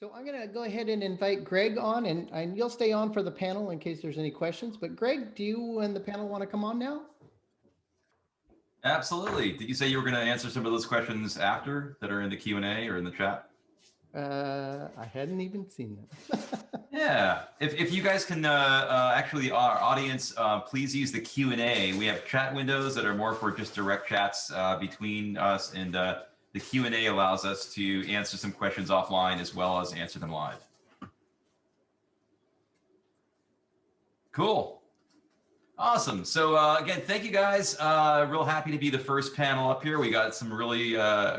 So I'm going to go ahead and invite Greg on, and you'll stay on for the panel in case there's any questions. But Greg, do you and the panel want to come on now? Absolutely. Did you say you were going to answer some of those questions after that are in the Q&A or in the chat? I hadn't even seen them. Yeah. If you guys can, actually, our audience, please use the Q&A. We have chat windows that are more for just direct chats between us, and the Q&A allows us to answer some questions offline as well as answer them live. Cool. Awesome. So again, thank you guys. Real happy to be the first panel up here. We got some really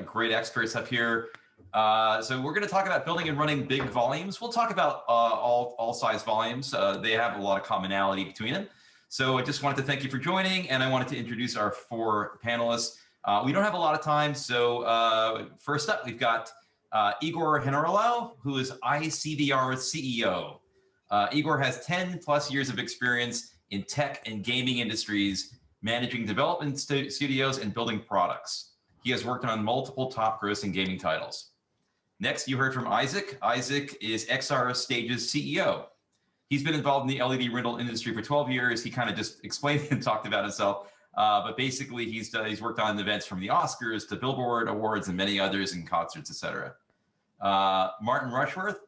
great experts up here. So we're going to talk about building and running big volumes. We'll talk about all size volumes. They have a lot of commonality between them. So I just wanted to thank you for joining, and I wanted to introduce our 4 panelists. We don't have a lot of time, so first up, we've got Igor Henrol, who is ICVR CEO. Igor has 10 plus years of experience in tech and gaming industries, managing development studios and building products. He has worked on multiple top grossing gaming titles. Next, you heard from Isaac. Isaac is xRstage's CEO. He's been involved in the LED rental industry for 12 years. He kind of just explained and talked about himself. But basically, he's worked on events from the Oscars to Billboard Awards and many others, and concerts, etc. Martin Rushworth.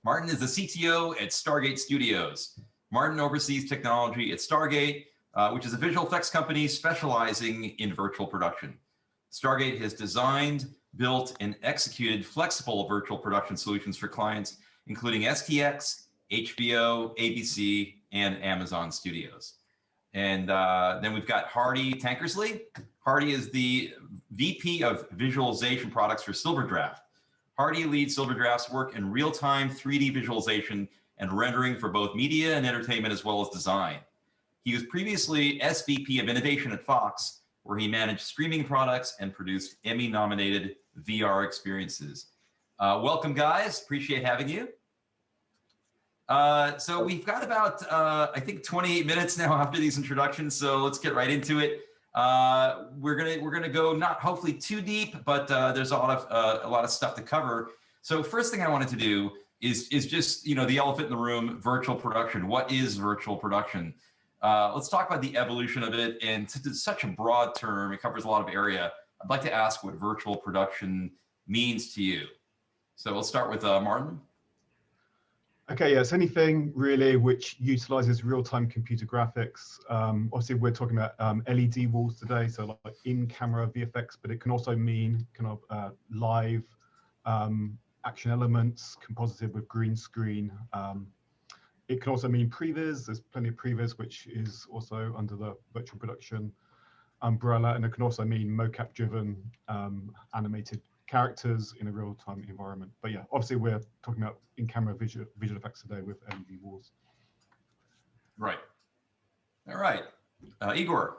Martin is the CTO at Stargate Studios. Martin oversees technology at Stargate, which is a visual effects company specializing in virtual production. Stargate has designed, built, and executed flexible virtual production solutions for clients, including STX, HBO, ABC, and Amazon Studios. And then we've got Hardie Tankersley. Hardie is the VP of Visualization Products for Silverdraft. Hardie leads Silverdraft's work in real-time 3D visualization and rendering for both media and entertainment, as well as design. He was previously SVP of Innovation at Fox, where he managed streaming products and produced Emmy-nominated VR experiences. Welcome, guys. Appreciate having you. So we've got about, I think, 28 minutes now after these introductions, so let's get right into it. We're gonna go not hopefully too deep, but there's a lot of stuff to cover. So first thing I wanted to do is just, you know, the elephant in the room: virtual production. What is virtual production? Let's talk about the evolution of it. And it's such a broad term; it covers a lot of area. I'd like to ask what virtual production means to you. So let's start with Martin. Okay, yes, anything really which utilizes real-time computer graphics. Obviously, we're talking about LED walls today, so like in-camera VFX, but it can also mean kind of live action elements, composited with green screen. It can also mean previs. There's plenty of previs, which is also under the virtual production umbrella, and it can also mean mocap-driven animated characters in a real-time environment. But yeah, obviously we're talking about in-camera visual effects today with LED walls. Right. All right. Igor.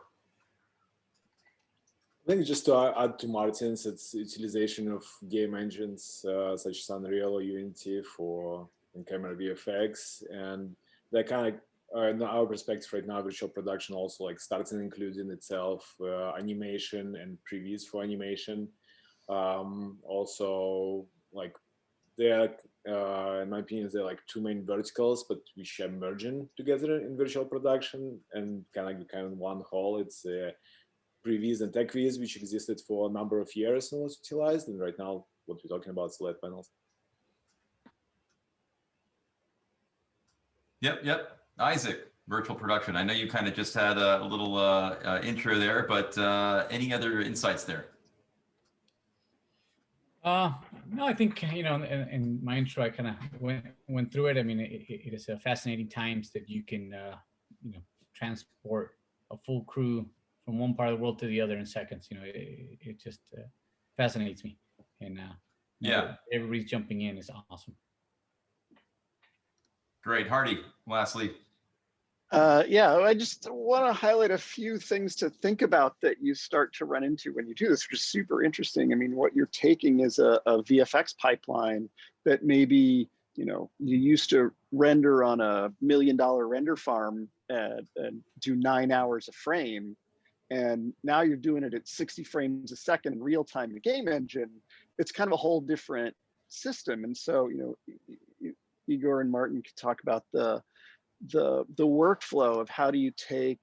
I think just to add to Martin's, it's utilization of game engines such as Unreal or Unity for in-camera VFX, and that kind of, in our perspective right now, virtual production also like starts and includes in itself animation and previews for animation. Also, like there, in my opinion, there are like 2 main verticals, but which are merging together in virtual production and kind of one whole. It's previews and tech viz, which existed for a number of years and was utilized. And right now, what we're talking about is LED panels. Yep. Isaac, virtual production. I know you kind of just had a little intro there, but any other insights there? No, I think, you know, in my intro, I kind of went through it. I mean, it is a fascinating times that you can, you know, transport a full crew from one part of the world to the other in seconds. You know, it just fascinates me. And yeah, everybody's jumping in is awesome. Great. Hardie, lastly. Yeah, I just want to highlight a few things to think about that you start to run into when you do this, which is super interesting. I mean, what you're taking is a VFX pipeline that maybe, you know, you used to render on a $1 million render farm and do 9 hours a frame. And now you're doing it at 60 frames a second in real time in the game engine. It's kind of a whole different system. And so, Igor and Martin could talk about the workflow of how do you take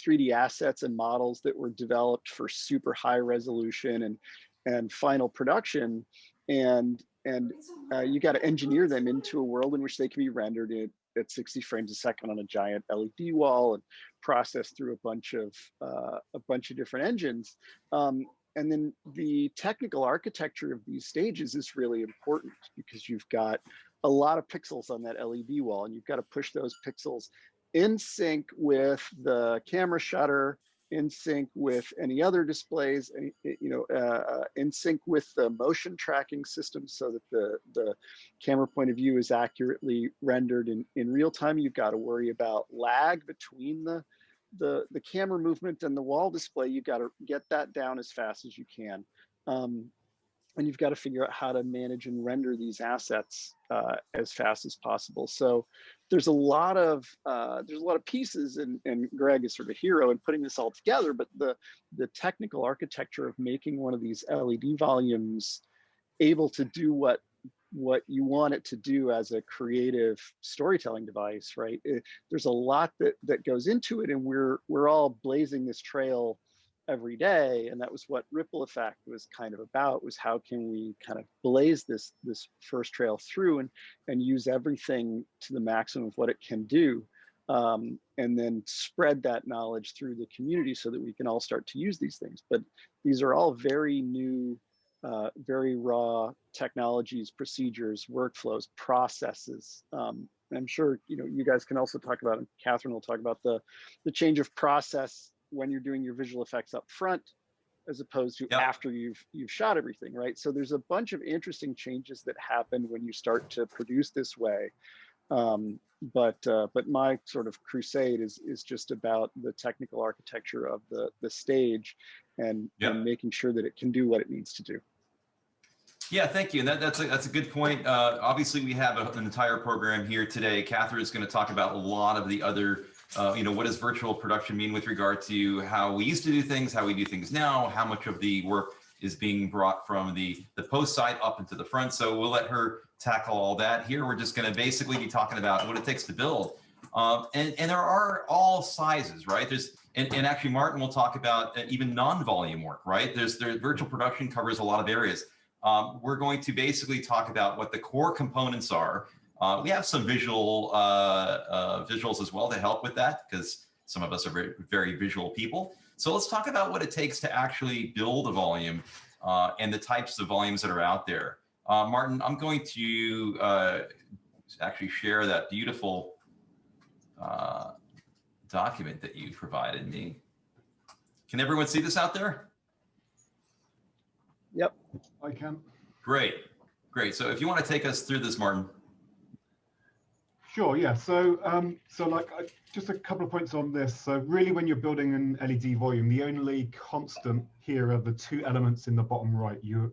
3D assets and models that were developed for super high resolution and final production, and you got to engineer them into a world in which they can be rendered at 60 frames a second on a giant LED wall and processed through a bunch of different engines. And then the technical architecture of these stages is really important because you've got a lot of pixels on that LED wall, and you've got to push those pixels in sync with the camera shutter, in sync with any other displays, in sync with the motion tracking system so that the camera point of view is accurately rendered in real time. You've got to worry about lag between the camera movement and the wall display. You've got to get that down as fast as you can. And you've got to figure out how to manage and render these assets as fast as possible. So there's a lot of pieces, and Greg is sort of a hero in putting this all together. But the technical architecture of making one of these LED volumes able to do what you want it to do as a creative storytelling device, right? There's a lot that goes into it, and we're all blazing this trail every day, and that was what Ripple Effect was kind of about, was how can we kind of blaze this first trail through and use everything to the maximum of what it can do, and then spread that knowledge through the community so that we can all start to use these things. But these are all very new, very raw technologies, procedures, workflows, processes. I'm sure you guys can also talk about, and Catherine will talk about the change of process when you're doing your visual effects up front, as opposed to after you've shot everything, right? So there's a bunch of interesting changes that happen when you start to produce this way. But my sort of crusade is just about the technical architecture of the stage and making sure that it can do what it needs to do. Yeah, thank you. And that's a good point. Obviously, we have an entire program here today. Catherine is going to talk about a lot of the other what does virtual production mean with regard to how we used to do things, how we do things now, how much of the work is being brought from the post site up into the front. So we'll let her tackle all that. Here, we're just going to basically be talking about what it takes to build. And there are all sizes, right? And actually, Martin will talk about even non-volume work, right? There's virtual production covers a lot of areas. We're going to basically talk about what the core components are. We have some visuals as well to help with that, because some of us are very, very visual people. So let's talk about what it takes to actually build a volume and the types of volumes that are out there. Martin, I'm going to actually share that beautiful document that you provided me. Can everyone see this out there? Yep, I can. Great. So if you want to take us through this, Martin. Sure, yeah. So, just a couple of points on this. So really, when you're building an LED volume, the only constant here are the two elements in the bottom right. You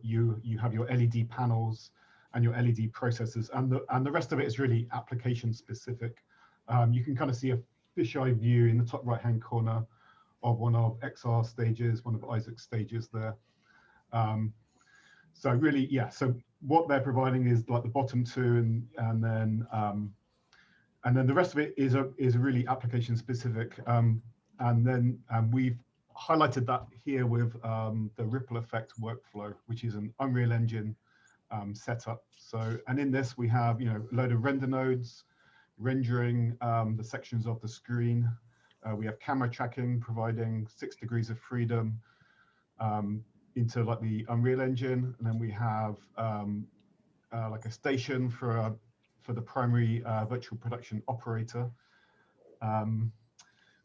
have your LED panels and your LED processors, and the rest of it is really application specific. You can kind of see a fisheye view in the top right-hand corner of one of xRstages, one of Isaac's stages there. So really, yeah. So what they're providing is like the bottom two, and then the rest of it is really application specific. And then we've highlighted that here with the Ripple Effect workflow, which is an Unreal Engine setup. So, and in this we have a load of render nodes rendering the sections of the screen. We have camera tracking providing 6 degrees of freedom into like the Unreal Engine, and then we have like a station for the primary virtual production operator.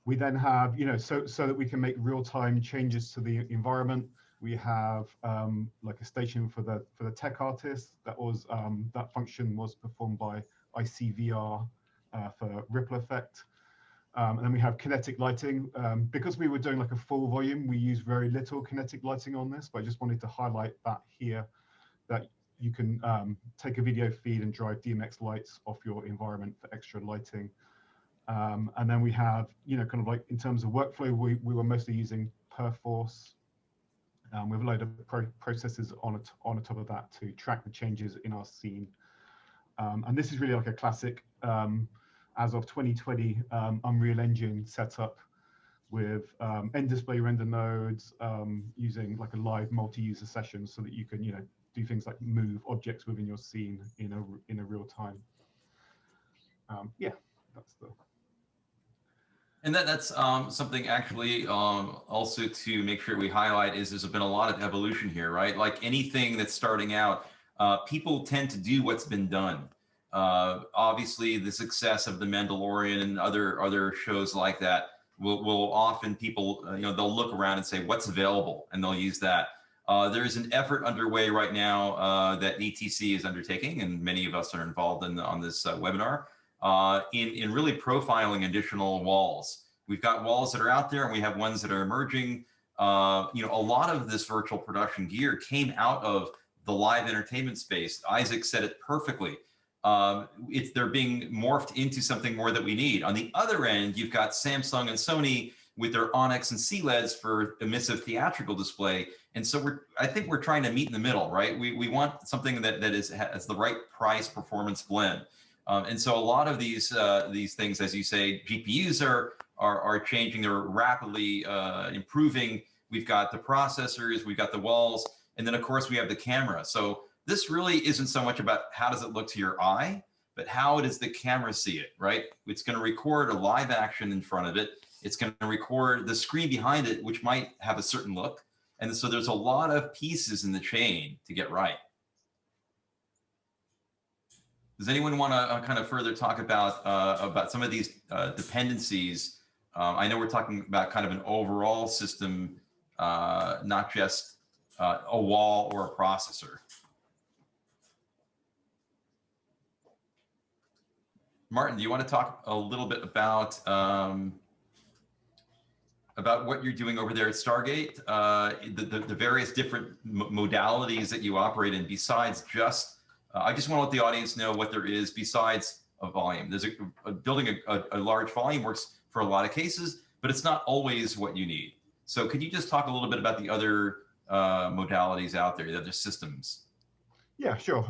We then have, so that we can make real-time changes to the environment. We have like a station for the tech artist. That function was performed by ICVR for Ripple Effect. And then we have kinetic lighting. Because we were doing like a full volume, we use very little kinetic lighting on this, but I just wanted to highlight that here, that you can take a video feed and drive DMX lights off your environment for extra lighting. And then we have, kind of like in terms of workflow, we were mostly using Perforce with a load of processes on the top of that to track the changes in our scene. And this is really like a classic, as of 2020, Unreal Engine setup with end display render nodes, using like a live multi-user session so that you can, do things like move objects within your scene in a real time. Yeah, that's the. And that's something actually also to make sure we highlight is there's been a lot of evolution here, right? Like anything that's starting out, people tend to do what's been done. Obviously, the success of The Mandalorian and other shows like that will often people, they'll look around and say, what's available? And they'll use that. There's an effort underway right now that DTC is undertaking, and many of us are involved on this webinar. In really profiling additional walls. We've got walls that are out there and we have ones that are emerging. A lot of this virtual production gear came out of the live entertainment space. Isaac said it perfectly. They're being morphed into something more that we need. On the other end, you've got Samsung and Sony with their Onyx and CLEDs for emissive theatrical display. And so I think we're trying to meet in the middle, right? We want something that has the right price performance blend. And so a lot of these things, as you say, GPUs are changing. They're rapidly improving. We've got the processors, we've got the walls, and then of course we have the camera. So this really isn't so much about how does it look to your eye, but how does the camera see it, right? It's going to record a live action in front of it. It's going to record the screen behind it, which might have a certain look. And so there's a lot of pieces in the chain to get right. Does anyone want to kind of further talk about some of these dependencies? I know we're talking about kind of an overall system, not just a wall or a processor. Martin, do you want to talk a little bit about what you're doing over there at Stargate, the various different modalities that you operate in besides just I just want to let the audience know what there is besides a volume. There's building a large volume works for a lot of cases, but it's not always what you need. So could you just talk a little bit about the other modalities out there, the other systems? Yeah, sure.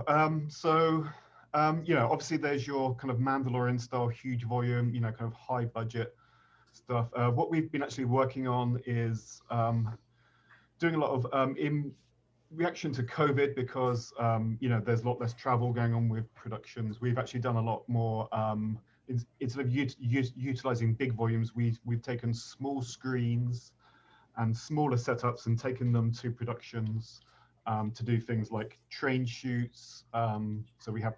Obviously there's your kind of Mandalorian style, huge volume, kind of high budget stuff. What we've been actually working on is doing a lot of in reaction to COVID, because there's a lot less travel going on with productions. We've actually done a lot more instead of utilizing big volumes. We've taken small screens and smaller setups and taken them to productions to do things like train shoots. So we have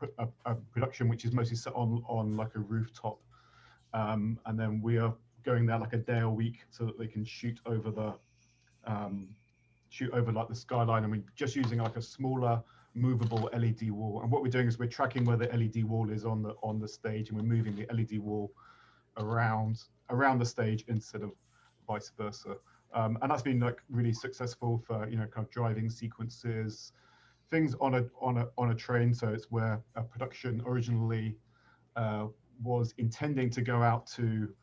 a production which is mostly set on like a rooftop, and then we are going there like a day a week so that they can shoot over like the skyline, and we're just using like a smaller movable LED wall. And what we're doing is we're tracking where the LED wall is on the stage, and we're moving the LED wall around the stage instead of vice versa. And that's been like really successful for kind of driving sequences, things on a train. So it's where a production originally was intending to go out to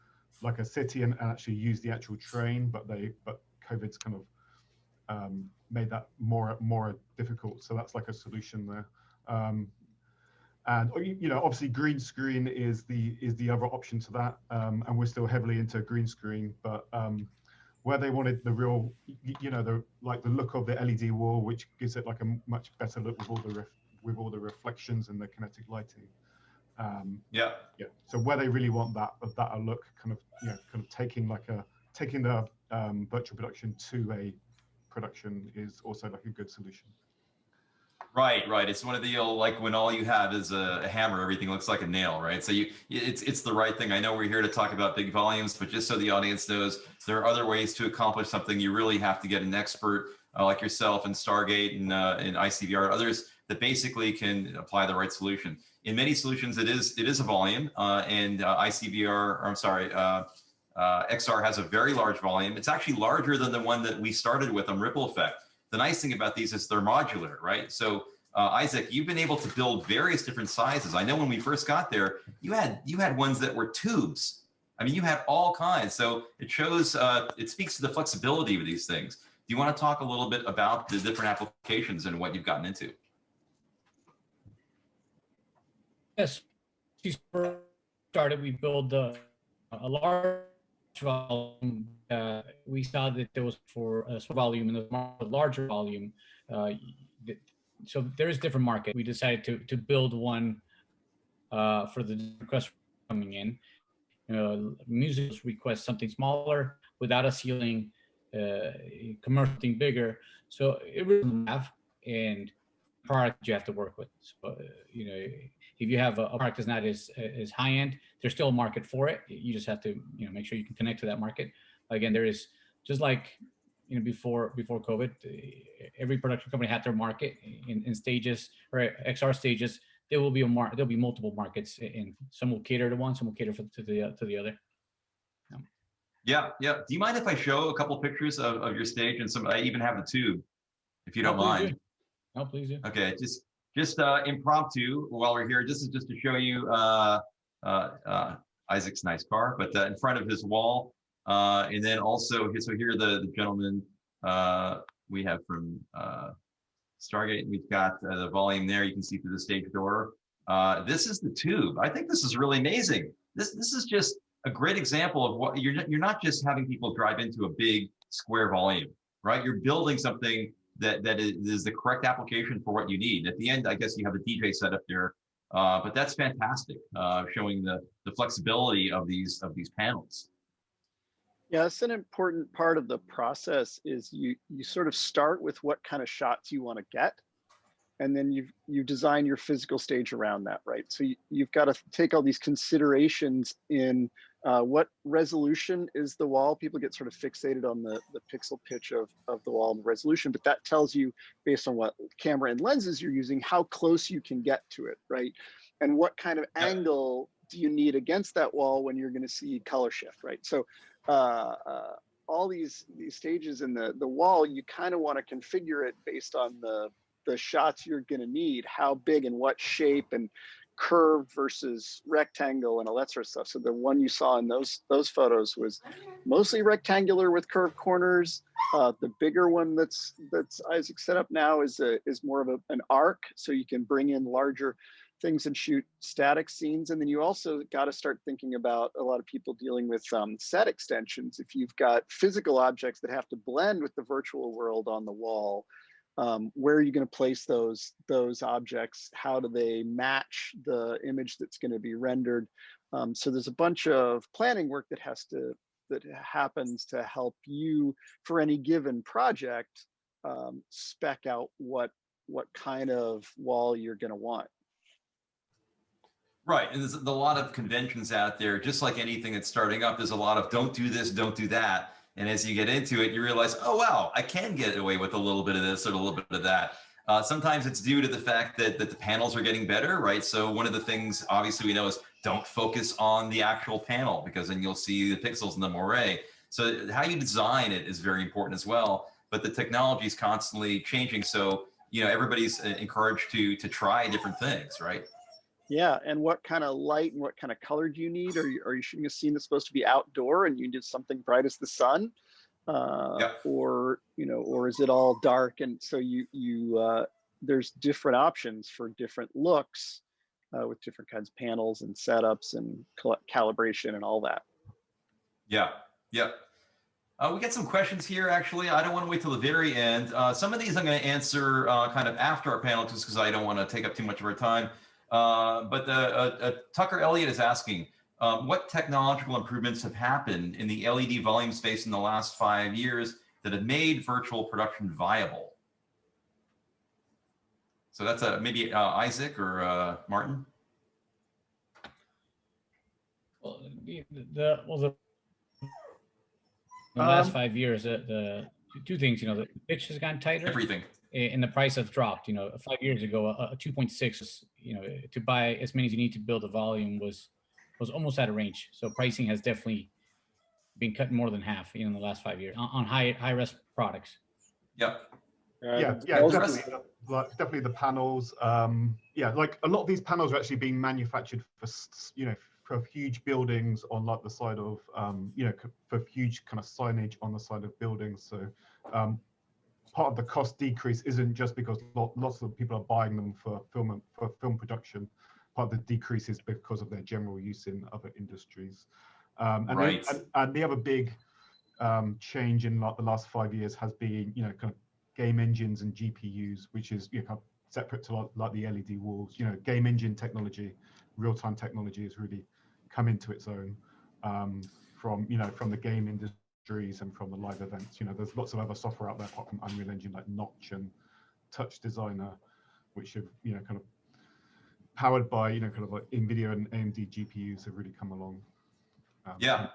like a city and actually use the actual train, but COVID's kind of made that more difficult. So that's like a solution there. And obviously green screen is the other option to that, and we're still heavily into green screen, but where they wanted the real, the look of the LED wall, which gives it like a much better look with all the reflections and the kinetic lighting. Yeah. So where they really want that look, kind of taking the virtual production to a production is also like a good solution. Right. It's one of the like when all you have is a hammer, everything looks like a nail, right? So it's the right thing. I know we're here to talk about big volumes, but just so the audience knows, there are other ways to accomplish something. You really have to get an expert like yourself and Stargate and ICVR, others that basically can apply the right solution. In many solutions, it is a volume, and XR has a very large volume. It's actually larger than the one that we started with on Ripple Effect. The nice thing about these is they're modular, right? So Isaac, you've been able to build various different sizes. I know when we first got there, you had ones that were tubes. I mean, you had all kinds. So it shows, it speaks to the flexibility of these things. you want to talk a little bit about the different applications and what you've gotten into? Yes, we started, we built a large volume. We saw that there was for a small volume and a larger volume. So there's different market. We decided to build one for the requests coming in. Musicals request something smaller without a ceiling, commercial thing bigger. So it really have and product you have to work with. So if you have a product that's not as high end, there's still a market for it. You just have to make sure you can connect to that market. Again, there is just like before COVID, every production company had their market in stages or XR stages. There will be there'll be multiple markets, and some will cater to one, some will cater to the other. Yeah. Do you mind if I show a couple pictures of your stage and some? I even have the tube, if you don't mind. No, please do. Okay, just impromptu while we're here. This is just to show you Isaac's nice car, but in front of his wall, and then also so here the gentleman we have from Stargate. We've got the volume there. You can see through the stage door. This is the tube. I think this is really amazing. This is just a great example of what you're not just having people drive into a big square volume, right? You're building something that is the correct application for what you need. At the end, I guess you have a DJ set up there, but that's fantastic, showing the flexibility of these panels. Yeah, that's an important part of the process. Is you sort of start with what kind of shots you want to get, and then you design your physical stage around that, right? So you've got to take all these considerations in what resolution is the wall. People get sort of fixated on the pixel pitch of the wall and the resolution, but that tells you, based on what camera and lenses you're using, how close you can get to it, right? And what kind of angle do you need against that wall when you're going to see color shift, right? So all these stages in the wall, you kind of want to configure it based on the shots you're going to need, how big and what shape, and curve versus rectangle and all that sort of stuff. So the one you saw in those photos was mostly rectangular with curved corners. The bigger one that's Isaac set up now is more of an arc, so you can bring in larger things and shoot static scenes. And then you also got to start thinking about a lot of people dealing with set extensions. If you've got physical objects that have to blend with the virtual world on the wall, where are you going to place those objects? How do they match the image that's going to be rendered? So there's a bunch of planning work that happens to help you for any given project spec out what kind of wall you're going to want. Right, and there's a lot of conventions out there. Just like anything that's starting up, there's a lot of don't do this, don't do that. And as you get into it, you realize, oh, wow, I can get away with a little bit of this or a little bit of that. Sometimes it's due to the fact that the panels are getting better, right? So one of the things, obviously, we know is don't focus on the actual panel, because then you'll see the pixels in the moire. So how you design it is very important as well. But the technology is constantly changing. So, everybody's encouraged to try different things, right? Yeah, and what kind of light and what kind of color do you need? Are you shooting a scene that's supposed to be outdoor and you need something bright as the sun, or is it all dark? And so there's different options for different looks with different kinds of panels and setups and calibration and all that. Yeah. We get some questions here, actually. I don't want to wait till the very end. Some of these I'm going to answer kind of after our panel, just because I don't want to take up too much of our time. But Tucker Elliott is asking, what technological improvements have happened in the LED volume space in the last 5 years that have made virtual production viable? So that's maybe Isaac or Martin. Well, the last 5 years, the two things, the pitch has gotten tighter. Everything. And the price has dropped. 5 years ago, a 2.6, to buy as many as you need to build a volume was almost out of range. So pricing has definitely been cut more than half in the last 5 years on high res products. Yep. Yeah, definitely the panels. Like a lot of these panels are actually being manufactured for huge buildings on like the side of for huge kind of signage on the side of buildings. So part of the cost decrease isn't just because lots of people are buying them for film production. Part of the decrease is because of their general use in other industries. Right. And the other big change in like the last 5 years has been, you know, kind of game engines and GPUs, which is, you know, kind of separate to like the LED walls. You know, game engine technology, real-time technology has really come into its own from, you know, from the game industries and from the live events. You know, there's lots of other software out there apart from Unreal Engine, like Notch and Touch Designer, which have, you know, kind of powered by, you know, kind of like NVIDIA and AMD GPUs have really come along. Yeah.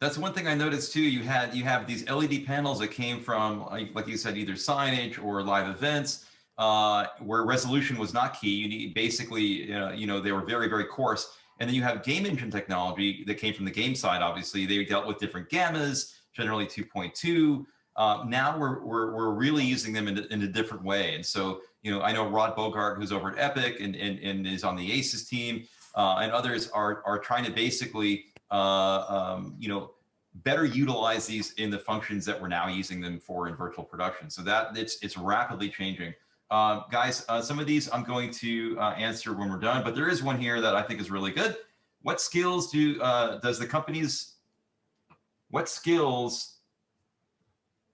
That's one thing I noticed too. You have these LED panels that came from, like you said, either signage or live events, where resolution was not key. You need basically, you know, they were very, very coarse. And then you have game engine technology that came from the game side. Obviously, they dealt with different gammas, generally 2.2. Now we're really using them in a different way. And so, you know, I know Rod Bogart, who's over at Epic and is on the ACES team, and others are trying to basically, you know, better utilize these in the functions that we're now using them for in virtual production. So that it's rapidly changing. Guys, some of these I'm going to answer when we're done, but there is one here that I think is really good. What skills does the company's, what skills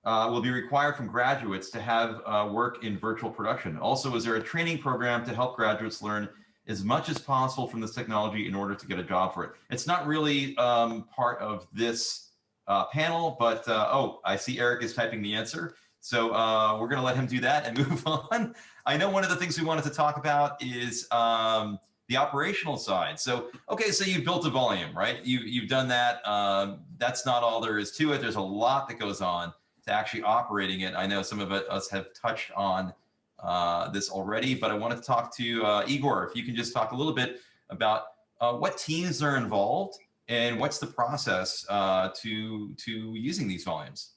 will be required from graduates to have work in virtual production? Also, is there a training program to help graduates learn as much as possible from this technology in order to get a job for it? It's not really part of this panel, but oh, I see Eric is typing the answer. So we're going to let him do that and move on. I know one of the things we wanted to talk about is the operational side. So, okay, so you've built a volume, right? You've done that. That's not all there is to it. There's a lot that goes on to actually operating it. I know some of us have touched on this already, but I wanted to talk to Igor, if you can just talk a little bit about what teams are involved and what's the process to using these volumes.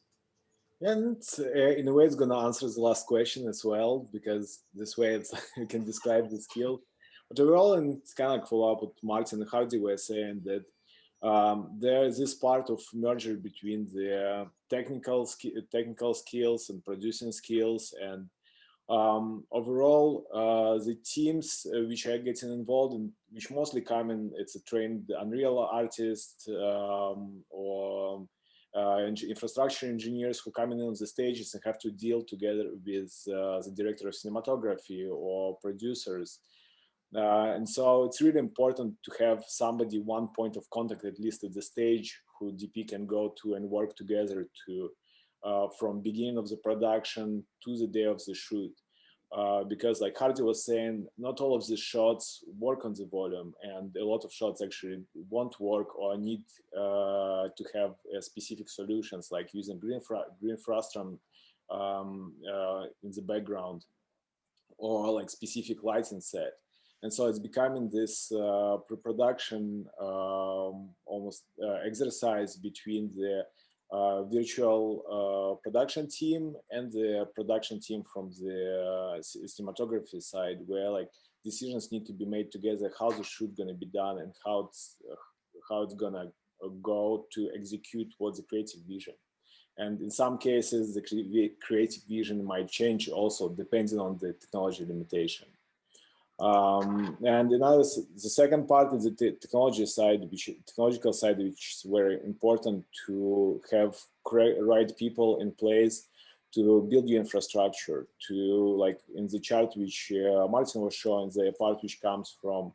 And in a way, it's going to answer the last question as well, because this way you can describe the skill. But overall, and it's kind of like follow up what Martin and Hardie were saying, that there is this part of merger between the technical skills and producing skills, and overall, the teams which are getting involved and which mostly come in, it's a trained Unreal artist or infrastructure engineers who come in on the stages and have to deal together with the director of cinematography or producers. And so it's really important to have somebody, one point of contact, at least at the stage, who DP can go to and work together to from beginning of the production to the day of the shoot. Because like Hardie was saying, not all of the shots work on the volume, and a lot of shots actually won't work or need to have specific solutions, like using green frustum in the background, or like specific lighting set. And so it's becoming this pre-production almost exercise between the virtual production team and the production team from the cinematography side, where like decisions need to be made together, how the shoot going to be done and how it's going to go to execute what's the creative vision. And in some cases, the creative vision might change also depending on the technology limitation. And the second part is the technological side, which is very important to have right people in place to build your infrastructure. To, like in the chart which Martin was showing, the part which comes from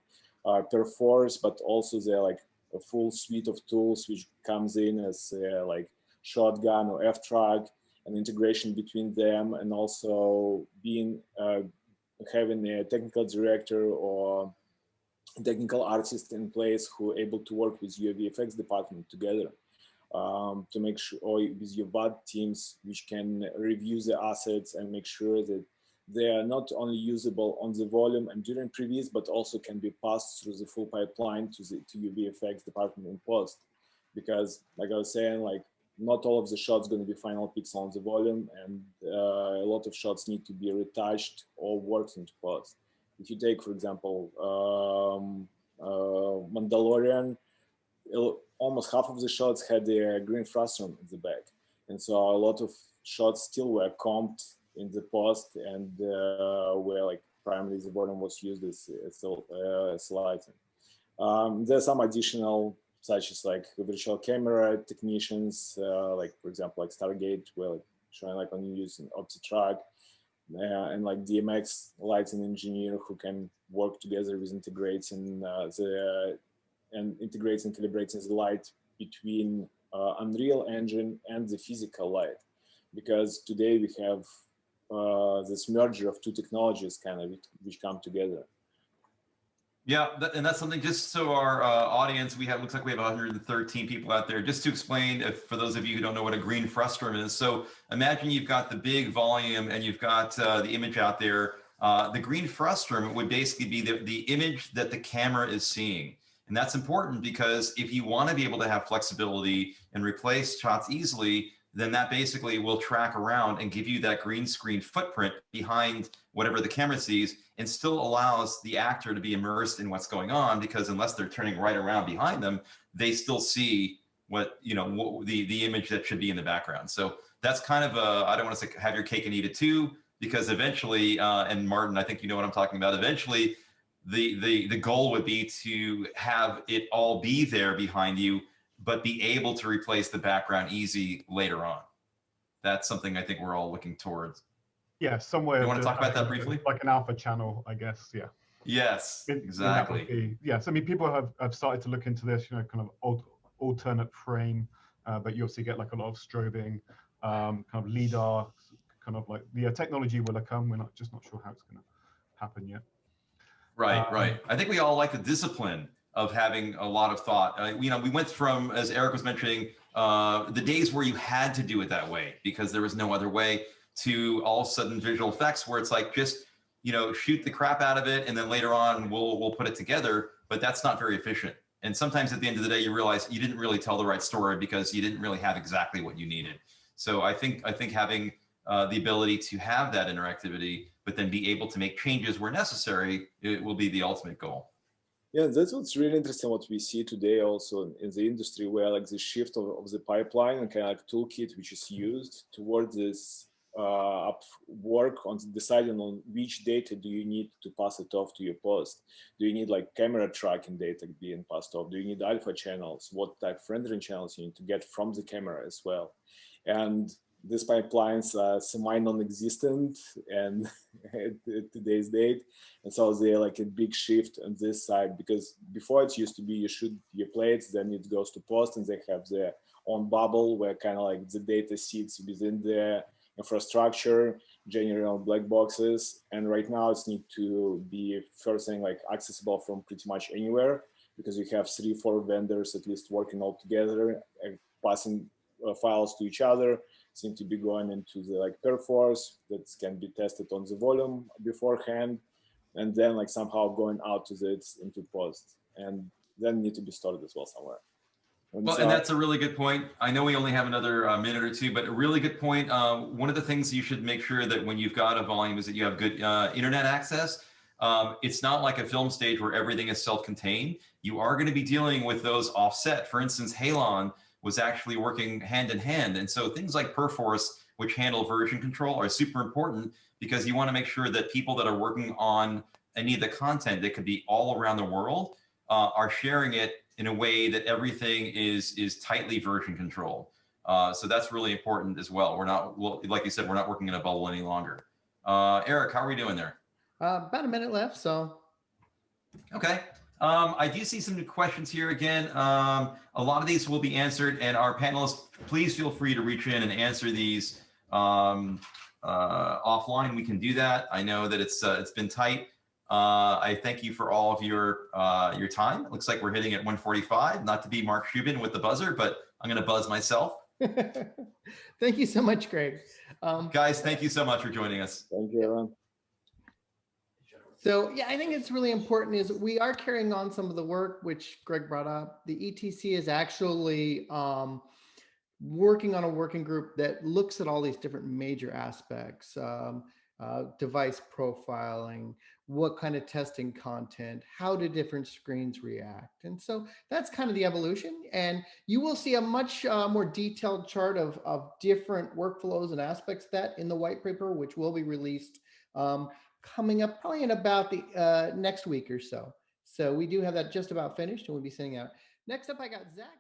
Perforce, but also the like a full suite of tools which comes in as like Shotgun or F-Track, and integration between them, and also being having a technical director or technical artist in place who are able to work with your VFX department together to make sure, or with your VAD teams, which can review the assets and make sure that they are not only usable on the volume and during previews, but also can be passed through the full pipeline to your VFX department in post. Because like I was saying, like not all of the shots going to be final pixel on the volume, and a lot of shots need to be retouched or worked into post. If you take, for example, Mandalorian, almost half of the shots had the green frustum in the back. And so a lot of shots still were comped in the post, and where like primarily the volume was used as lighting. There's some additional, such as like virtual camera technicians, like for example, like Stargate, where like showing like on using OptiTrack, and like DMX lighting engineer who can work together with integrating integrating calibrating the light between Unreal Engine and the physical light, because today we have this merger of two technologies kind of which come together. Yeah, and that's something, just so our audience, looks like we have 113 people out there. Just to explain, for those of you who don't know what a green frustum is. So imagine you've got the big volume and you've got the image out there. The green frustum would basically be the image that the camera is seeing. And that's important because if you want to be able to have flexibility and replace shots easily, then that basically will track around and give you that green screen footprint behind whatever the camera sees, and still allows the actor to be immersed in what's going on, because unless they're turning right around behind them, they still see the image that should be in the background. So that's kind of I don't want to say have your cake and eat it too, because eventually, and Martin, I think you know what I'm talking about, eventually the goal would be to have it all be there behind you, but be able to replace the background easy later on. That's something I think we're all looking towards. Yeah, somewhere. You want to talk about that briefly? Like an alpha channel, I guess. Yeah. Yes, exactly. Yes, I mean, people have started to look into this, kind of alternate frame, but you also get like a lot of strobing, kind of LiDAR, kind of like the technology will come. We're not sure how it's going to happen yet. Right, right. I think we all like the discipline of having a lot of thought. We went from, as Eric was mentioning, the days where you had to do it that way because there was no other way, to all of a sudden visual effects where it's like just shoot the crap out of it and then later on we'll put it together. But that's not very efficient. And sometimes at the end of the day, you realize you didn't really tell the right story because you didn't really have exactly what you needed. So I think having the ability to have that interactivity, but then be able to make changes where necessary, it will be the ultimate goal. Yeah, that's what's really interesting. What we see today also in the industry, where like the shift of the pipeline and kind of like toolkit which is used towards this work on deciding on which data do you need to pass it off to your post. Do you need like camera tracking data being passed off? Do you need alpha channels? What type of rendering channels you need to get from the camera as well? And these pipelines are semi non-existent and at today's date. And so they're like a big shift on this side, because before it used to be you shoot your plates, then it goes to post and they have their own bubble where kind of like the data sits within the infrastructure, general black boxes. And right now it's need to be first thing like accessible from pretty much anywhere, because you have 3-4 vendors at least working all together, passing files to each other, seem to be going into the like perforce that can be tested on the volume beforehand, and then like somehow going out to into post, and then need to be stored as well somewhere. And that's a really good point. I know we only have another minute or two, but a really good point. One of the things you should make sure that when you've got a volume is that you have good internet access. It's not like a film stage where everything is self-contained. You are going to be dealing with those offset. For instance, Halon was actually working hand in hand. And so things like Perforce, which handle version control, are super important, because you want to make sure that people that are working on any of the content that could be all around the world are sharing it in a way that everything is tightly version controlled. So that's really important as well. We're not, like you said, we're not working in a bubble any longer. Eric, how are we doing there? About a minute left, so. Okay. I do see some new questions here again. A lot of these will be answered, and our panelists, please feel free to reach in and answer these offline. We can do that. I know that it's been tight. I thank you for all of your time. It looks like we're hitting at 1:45. Not to be Mark Cuban with the buzzer, but I'm going to buzz myself. Thank you so much, Greg. Guys, thank you so much for joining us. Thank you, Aaron. So yeah, I think it's really important is we are carrying on some of the work which Greg brought up. The ETC is actually working on a working group that looks at all these different major aspects, device profiling. what kind of testing content, how do different screens react. And so that's kind of the evolution. And you will see a much more detailed chart of different workflows and aspects of that in the white paper, which will be released coming up probably in about the next week or so. So we do have that just about finished and we'll be sending out. Next up, I got Zach.